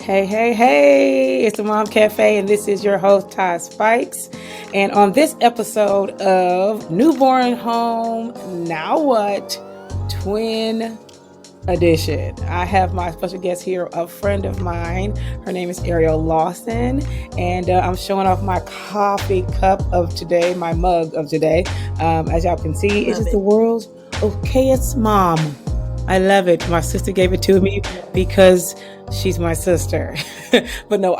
Hey, it's the Mom Cafe, and this is your host, Ty Spikes. And on this episode of Newborn Home, Now What? Twin Edition, I have my special guest here, a friend of mine. Her name is Ariel Lawson, and I'm showing off my coffee cup of today, my mug of today. As y'all can see, it's just the world's okayest mom. I love it. My sister gave it to me because she's my sister. But no,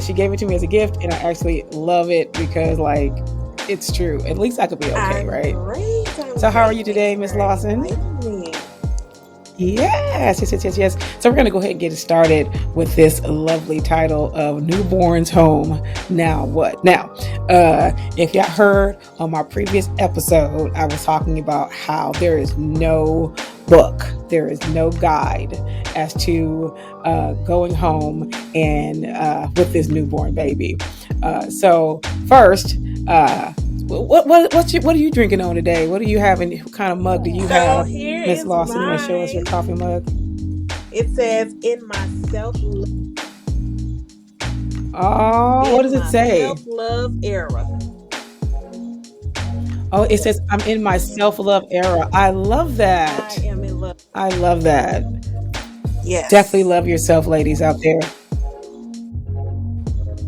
she gave it to me as a gift, and I actually love it because, like, it's true. At least I could be okay, right? So how are you today, Miss Lawson? Yes. So we're going to go ahead and get started with this lovely title of Newborn's Home, Now What? Now, if y'all heard on my previous episode, I was talking about how there is no book, there is no guide as to going home and with this newborn baby. So first, what are you drinking on today? What are you having? What kind of mug do you have, Miss Lawson? You want to show us your coffee mug? It says, "In my self-love." Oh, what does it say? Self-love era. Oh, it says, "I'm in my self-love era." I love that. I am in love. I love that. Yes. Definitely love yourself, ladies out there.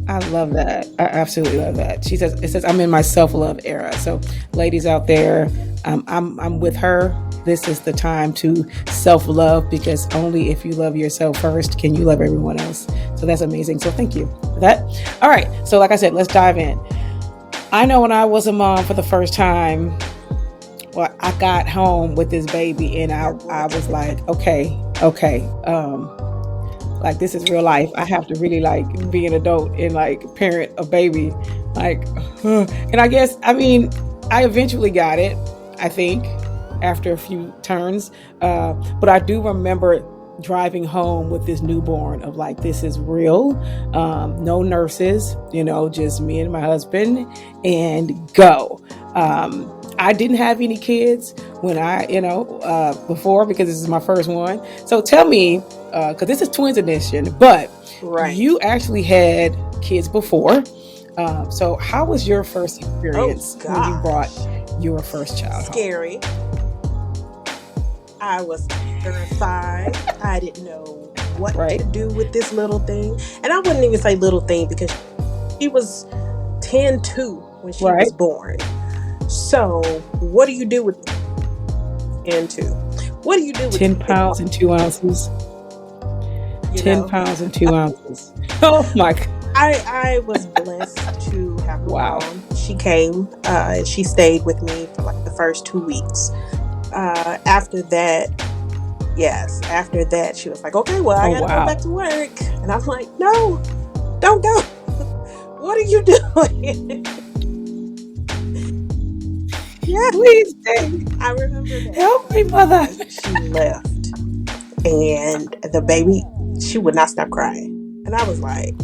I love that. I absolutely love that. It says, "I'm in my self-love era." So ladies out there, I'm with her. This is the time to self-love, because only if you love yourself first can you love everyone else. So that's amazing. So thank you for that. All right. So like I said, let's dive in. I know when I was a mom for the first time, well, I got home with this baby and I was like, okay. Like, this is real life. I have to really be an adult and parent a baby. And I eventually got it, I think, after a few turns. But I do remember driving home with this newborn of this is real. No nurses, just me and my husband, and go. I didn't have any kids when before, because this is my first one. So tell me, because this is Twins Edition, but Right. You actually had kids before. So how was your first experience when you brought your first child home? Scary. I was terrified. I didn't know what to do with this little thing. And I wouldn't even say little thing, because she was 10-2 when she was born. So what do you do with 10-2? What do you do with 10 pounds and 2 ounces? 10 pounds and 2 ounces. Oh my God. I was blessed to have her mom. She came and she stayed with me for the first 2 weeks. After that, she was like, okay, well, I gotta go back to work. And I'm like, no, don't go. What are you doing? Yeah, please stay. I remember that. Help me, mother. She left, and the baby, she would not stop crying. And I was like,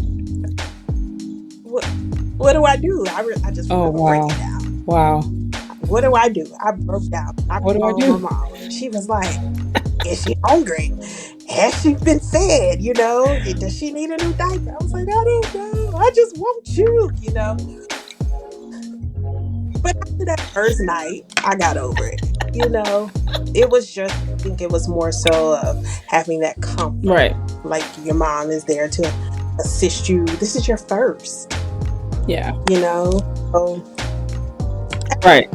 what do I do? I just break down. Wow. What do I do? I broke down. What do I do? My mom. She was like, is she hungry? Has she been fed? Does she need a new diaper? I was like, I don't know. I just want you, But after that first night, I got over it. It was just, I think it was more so of having that comfort. Right. Like, your mom is there to assist you. This is your first. Yeah. So, Right.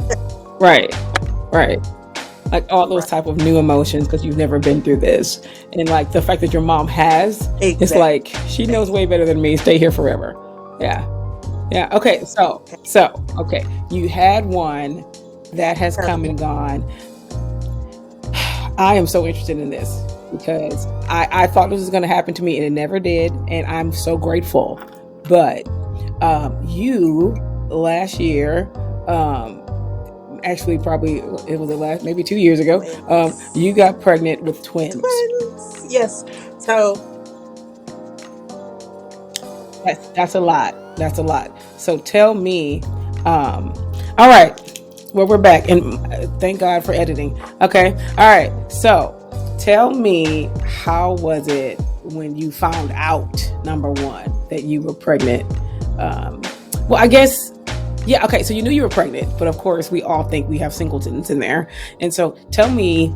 Like all those type of new emotions, because you've never been through this. And the fact that your mom has, it's like, she knows way better than me. Stay here forever. Yeah. Okay. So, you had one that has come and gone. I am so interested in this because I thought this was going to happen to me, and it never did. And I'm so grateful. But you last year, actually probably it was maybe 2 years ago, you got pregnant with twins. Yes. So that's a lot. So tell me, all right, well, we're back, and thank God for editing. Okay. All right. So tell me, how was it when you found out number one, that you were pregnant? Well, I guess, yeah, okay, so you knew you were pregnant, but of course, we all think we have singletons in there. And so tell me,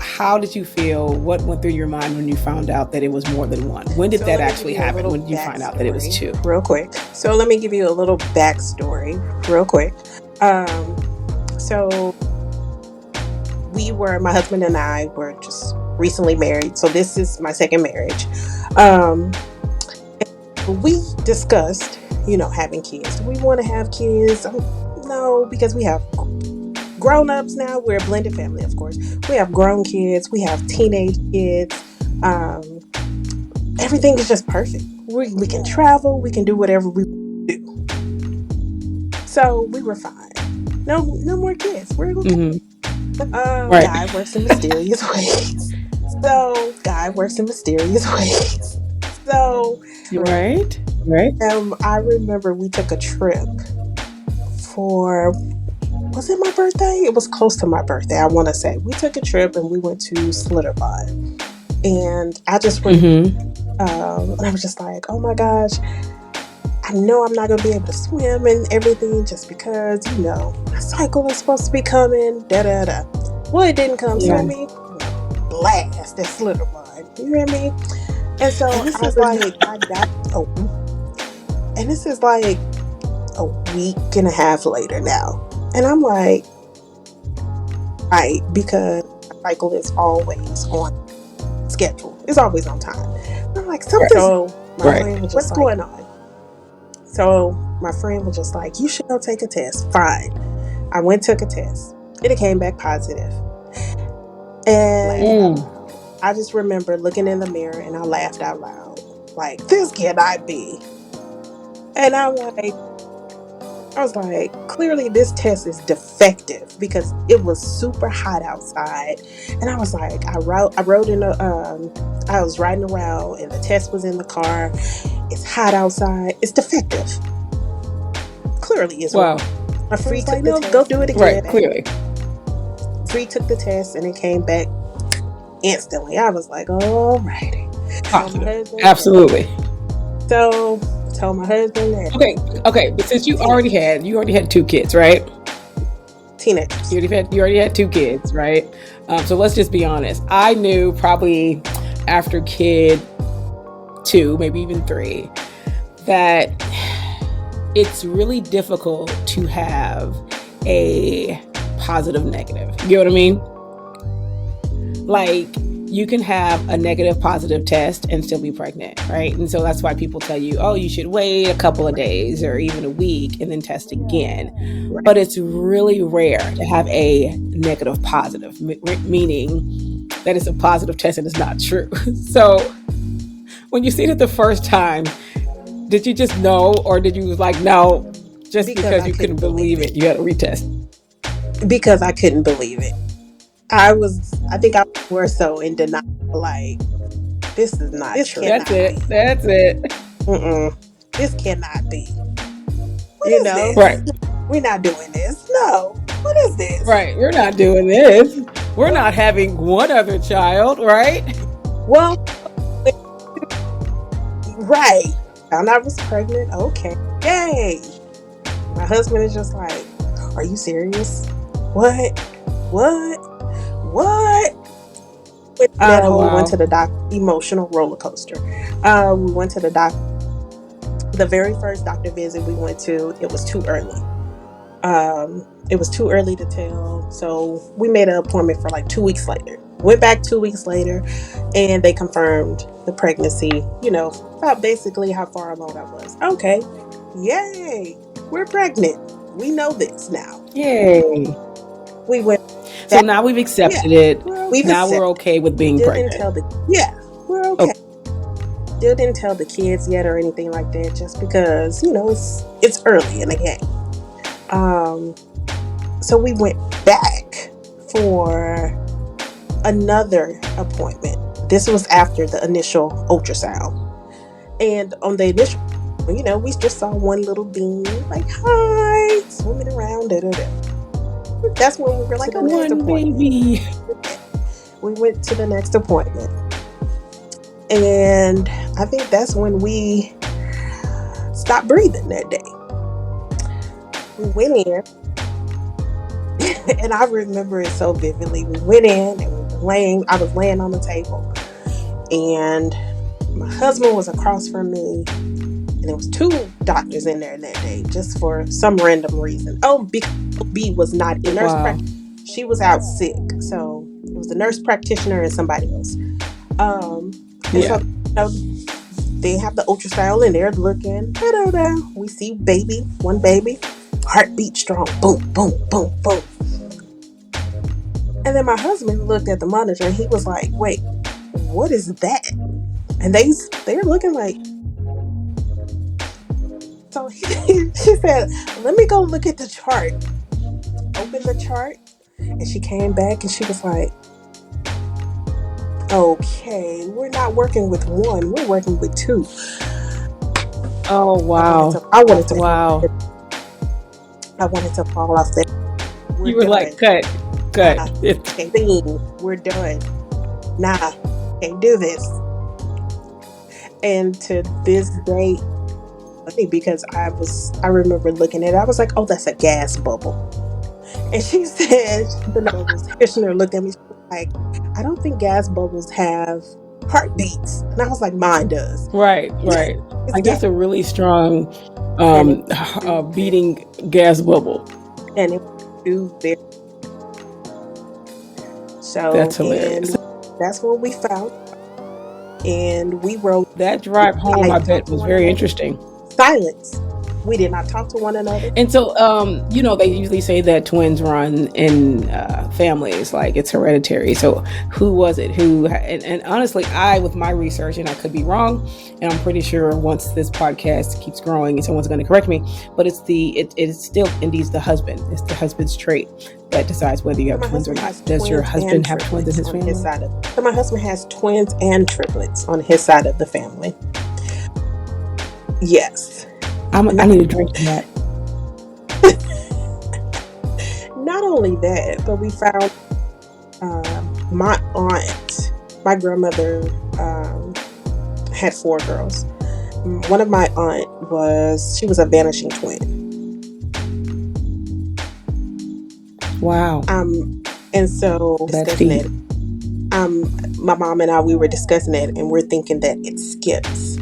how did you feel? What went through your mind when you found out that it was more than one? When did that actually happen? When did you find out that it was two? Real quick. So let me give you a little backstory real quick. So my husband and I were just recently married. So this is my second marriage. We discussed, having kids. Do we want to have kids? No, because we have grown-ups now. We're a blended family, of course. We have grown kids. We have teenage kids. Everything is just perfect. We can travel. We can do whatever we do. So we were fine. No more kids. We're okay. Mm-hmm. Right. God works in mysterious ways. So right. I remember we took a trip for, was it my birthday? It was close to my birthday, I want to say. We took a trip and we went to Slitterbine. And I just went, and I was just like, oh my gosh, I know I'm not going to be able to swim and everything just because, my cycle is supposed to be coming, da-da-da. Well, it didn't come, so I mean, blast at Slitterbine. You hear me? And so I was like, I got open. And this is like a week and a half later now. And I'm like, right, because my cycle is always on schedule. It's always on time. I'm like, something's what's going on? So my friend was just like, you should go take a test. Fine. I went, took a test. It came back positive. And I just remember looking in the mirror and I laughed out loud. Like, this cannot be. And I was like, clearly this test is defective because it was super hot outside. And I was like, I was riding around and the test was in the car. It's hot outside. It's defective. Clearly it's wrong. My friend took the test. Go do it again. Right, clearly. Free took the test and it came back instantly. I was like, all righty. Absolutely. So told my husband that. Okay, but since you already had two kids, right? Teenagers. You already had two kids, right? So let's just be honest. I knew probably after kid 2, maybe even 3, that it's really difficult to have a positive negative. You know what I mean? Like, you can have a negative positive test and still be pregnant, right? And so that's why people tell you, oh, you should wait a couple of days or even a week and then test again. Right. But it's really rare to have a negative positive, meaning that it's a positive test and it's not true. So when you seen it the first time, did you just know, or did you like, no, just because you couldn't believe it, you had to retest? Because I couldn't believe it. I think I was more so in denial, like, this is not true. That's it. This cannot be. What is this? Right. We're not doing this. No. What is this? Right. We're not doing this. We're not having one other child, right? Well, right. And I was pregnant. Okay. Yay. My husband is just like, are you serious? What? Went to the doctor. Emotional roller coaster. We went to the doctor. The very first doctor visit we went to, it was too early. It was too early to tell. So we made an appointment for like 2 weeks later. Went back 2 weeks later, and they confirmed the pregnancy. About basically how far along I was. Okay, yay, we're pregnant. We know this now. Yay. We went. So now we've accepted it. We're okay with being pregnant. We're okay. Still didn't tell the kids yet or anything like that, just because it's early in the game. So we went back for another appointment. This was after the initial ultrasound, and on the initial, we just saw one little bean, like, hi, swimming around. That's when we were like, oh, next appointment. Baby. We went to the next appointment, and I think that's when we stopped breathing that day. We went in, and I remember it so vividly. We went in and I was laying on the table, and my husband was across from me, and there was 2 doctors in there that day, just for some random reason. Oh, because B was not in nurse practitioner. She was out sick, so it was the nurse practitioner and somebody else. And so, they have the ultrasound and they're looking. Da-da-da. We see one baby, heartbeat strong, boom, boom, boom, boom. And then my husband looked at the monitor and he was like, "Wait, what is that?" And they're looking like. So she said, "Let me go look at the chart." Opened the chart, and she came back and she was like, "Okay, we're not working with 1, we're working with 2." Oh wow! I wanted to fall off there. You were done. Like, cut. Nah, we're done. Nah, can't do this. And to this day, because I remember looking at it, I was like, "Oh, that's a gas bubble." And she said, the nurse practitioner looked at me, she was like, "I don't think gas bubbles have heartbeats." And I was like, "Mine does." Right. Like that's a really strong beating gas bubble. And it was very. So that's hilarious. That's what we found. And we wrote that drive home. I bet was very interesting. Silence. We did not talk to one another. And so, they usually say that twins run in families, like it's hereditary. So who was it? And honestly, with my research, and I could be wrong, and I'm pretty sure once this podcast keeps growing, someone's going to correct me, but it's still indeed the husband. It's the husband's trait that decides whether you have twins or not. Does your husband have twins in his family? So my husband has twins and triplets on his side of the family. Yes. I need to drink that. Not only that, but we found my aunt, my grandmother had 4 girls. One of my aunt she was a vanishing twin. Wow. And so discussing it, my mom and I, we were discussing it, and we're thinking that it skips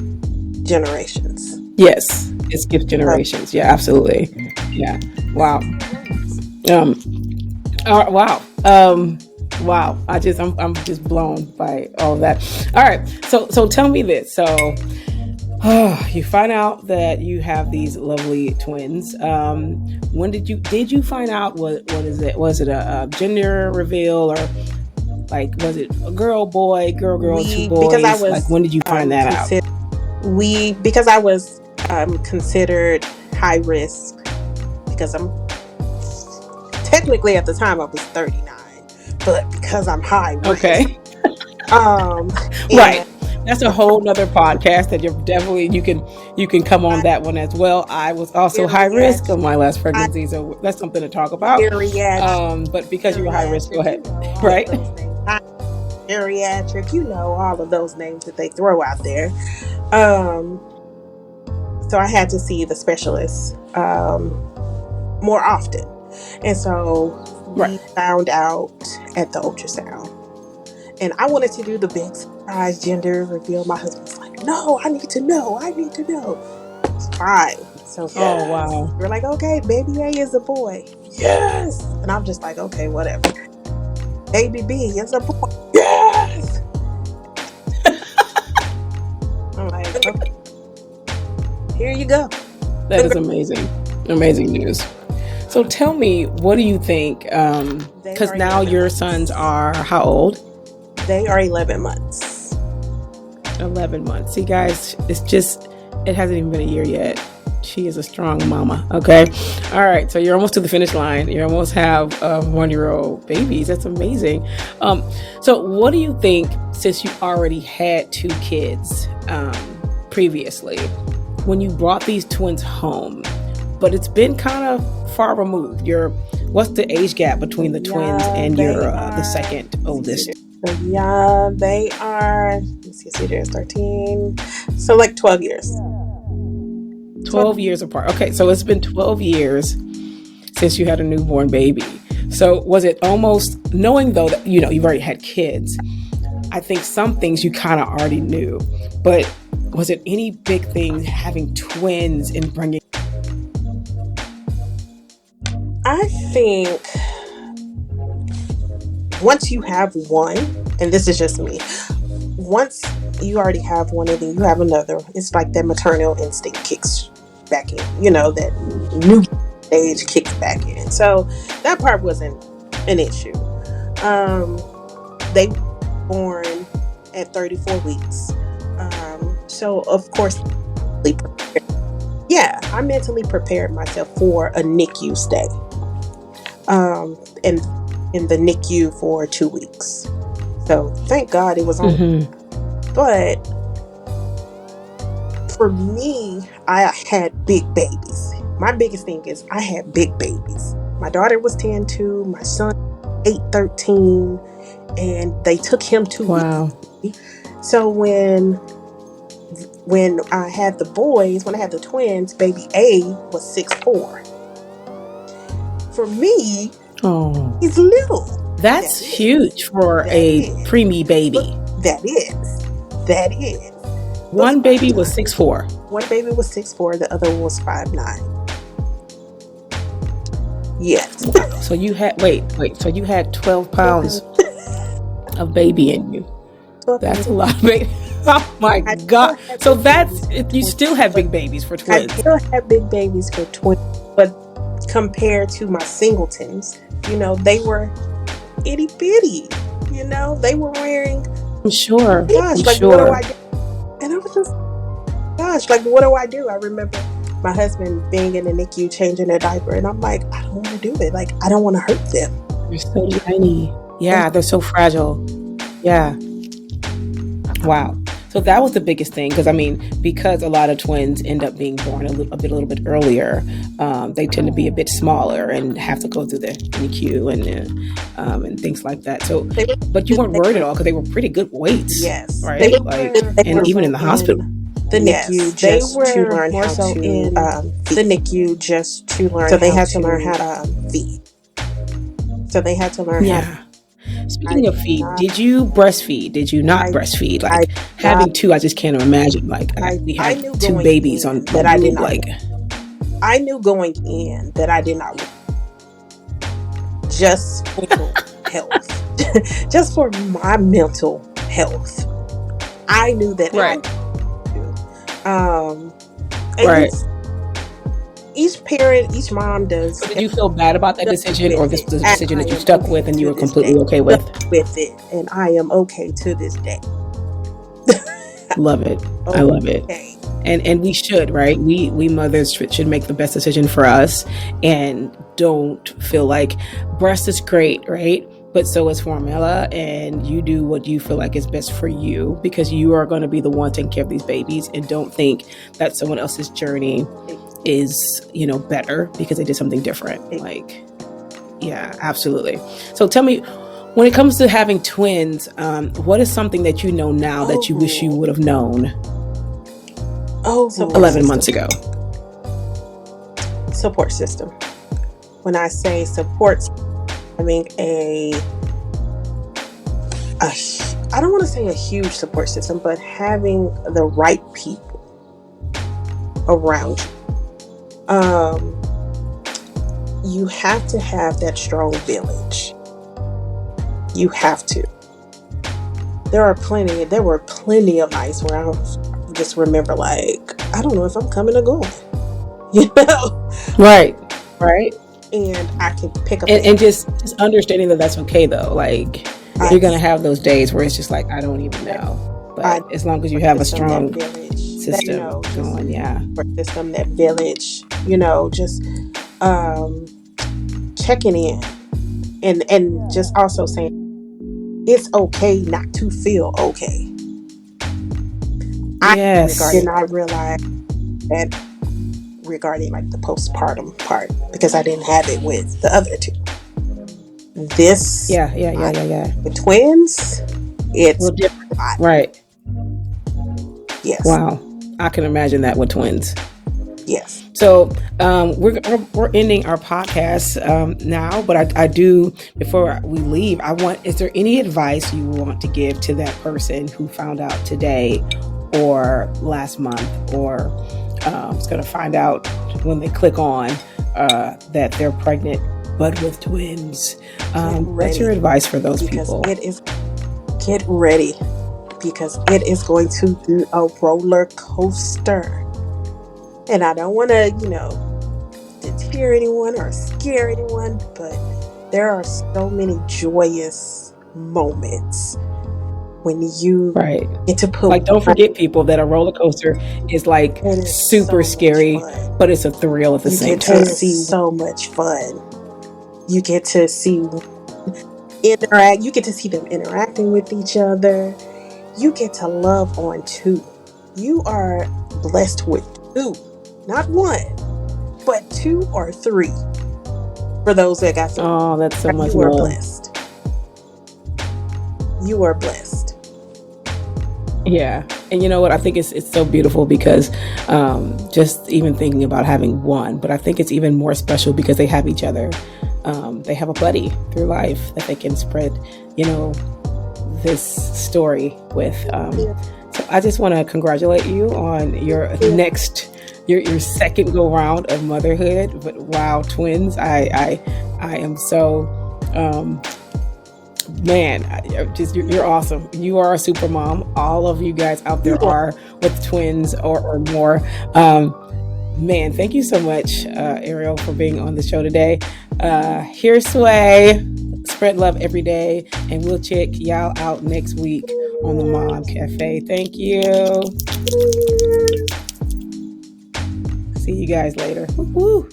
generations. Yes, it skips generations. Yeah, absolutely. Yeah. Wow. Wow. Wow. I'm just blown by all of that. All right. So tell me this. So, you find out that you have these lovely twins. When did you find out what is it? Was it a gender reveal, or like was it a girl, boy, girl, 2 boys? Because I was, like, when did you find that out? Because I was considered high risk, because I'm technically at the time I was 39, but because I'm high risk. Okay. Right. That's a whole nother podcast that you're definitely you can come on that one as well. I was also high risk of my last pregnancy, so that's something to talk about. But because you were high risk, go ahead. Right. Bariatric, all of those names that they throw out there. So I had to see the specialist more often. And so we found out at the ultrasound. And I wanted to do the big surprise gender reveal. My husband's like, "No, I need to know. It's fine." So yes. Oh, wow. We're like, "Okay, baby A is a boy." Yes. And I'm just like, "Okay, whatever." Baby B is a boy. Yes. I'm like, "Okay. Here you go." That is amazing. Amazing news. So tell me, what do you think? Because now your sons are how old? They are 11 months. 11 months. See, guys, it hasn't even been a year yet. She is a strong mama. Okay. All right. So you're almost to the finish line. You almost have 1-year-old babies. That's amazing. So what do you think, since you already had 2 kids previously, when you brought these twins home, but it's been kind of far removed? What's the age gap between the twins and the second oldest? Yeah, they are CJ is 13. So like 12 years. 12 years apart. Okay, so it's been 12 years since you had a newborn baby. So was it almost, knowing though that, you've already had kids, I think some things you kind of already knew, but was it any big thing having twins and bringing? I think once you have one, and this is just me, once you already have one and then you have another, it's like that maternal instinct kicks back in, that new stage kicks back in. So that part wasn't an issue. They were born at 34 weeks. So of course, I mentally prepared myself for a NICU stay. And in the NICU for 2 weeks. So thank God it was on. But for me, I had big babies. My biggest thing is I had big babies. My daughter was 10-2, my son 8-13, and they took him 2 weeks. So when I had the boys, when I had the twins, baby A was 6'4". For me, he's little. That's huge for a preemie baby. That is. One baby was 6'4". One baby was 6'4", the other one was 5'9". Yes. So you had so you had 12 pounds of baby in you. That's a lot of baby. Oh my God. So you still have big babies for twins. I still have big babies for twins, but compared to my singletons, they were itty bitty. They were wearing. I'm sure. Gosh, what do I do? And I was just, what do I do? I remember my husband being in the NICU changing a diaper, and I'm like, I don't want to do it. Like, I don't want to hurt them. They're so tiny. Yeah, they're so fragile. Yeah. Wow. So that was the biggest thing, because a lot of twins end up being born a little bit earlier, they tend to be a bit smaller and have to go through the NICU and things like that. So, but you weren't worried at all because they were pretty good weights. Yes, right. And even in the hospital, the NICU just to learn how to in the NICU just to learn. So they had to learn how to feed. So they had to learn how. Speaking of feed, did you breastfeed? Did you not breastfeed? Having two, I just can't imagine. We had two babies on that I didn't like. I knew going in that I did not just for mental health, just for my mental health. I knew that. Right. Right. Each parent, each mom does. So did you feel bad about that decision, or this was a decision that you stuck with and you were completely okay with? With it, and I am okay to this day. Love it. I love it. And we should, right? We mothers should make the best decision for us, and don't feel like breast is great, right? But so is formula, and you do what you feel like is best for you, because you are going to be the one taking care of these babies, and don't think that someone else's journey is, better because they did something different. Yeah, absolutely. So tell me, when it comes to having twins, what is something that you know now that you wish you would have known 11 months ago? Support system. When I say support, having I don't want to say a huge support system, but having the right people around you. You have to have that strong village. You have to. There were plenty of nights where I just remember, I don't know if I'm coming or going. Right. And I can pick up and just understanding that that's okay though. You're gonna have those days where it's just I don't even know. But as long as you have a strong system going, system, that village, just checking in and just also saying it's okay not to feel okay. Yes. I did not realize that regarding the postpartum part, because I didn't have it with the other two. This yeah. The twins, it's different. Right. Yes. Wow. I can imagine that with twins. Yes. So we're ending our podcast now, but I do, before we leave, is there any advice you want to give to that person who found out today or last month, or is going to find out when they click on that they're pregnant but with twins? What's your advice for those people? Get ready, because it is going to be a roller coaster. And I don't want to, deter anyone or scare anyone, but there are so many joyous moments when you get to put, like, don't forget, people, that a roller coaster is like super scary, but it's a thrill at the same time. You get to see so much fun. You get to see interact. You get to see them interacting with each other. You get to love on two. You are blessed with two, not one, but 2 or 3. For those that got 3. Oh, that's so much You are love. blessed. You are blessed. Yeah. And you know what? I think it's so beautiful because just even thinking about having one, but I think it's even more special because they have each other. They have a buddy through life that they can spread, this story with. So I just want to congratulate you on your next, your second go round of motherhood. But wow, twins! I am so. Man, you're awesome. You are a super mom. All of you guys out there are with twins or more. Man, thank you so much, Ariel, for being on the show today. Here's Sway. Spread love every day, and we'll check y'all out next week on the Mom Cafe. Thank you. See you guys later. Woo-hoo.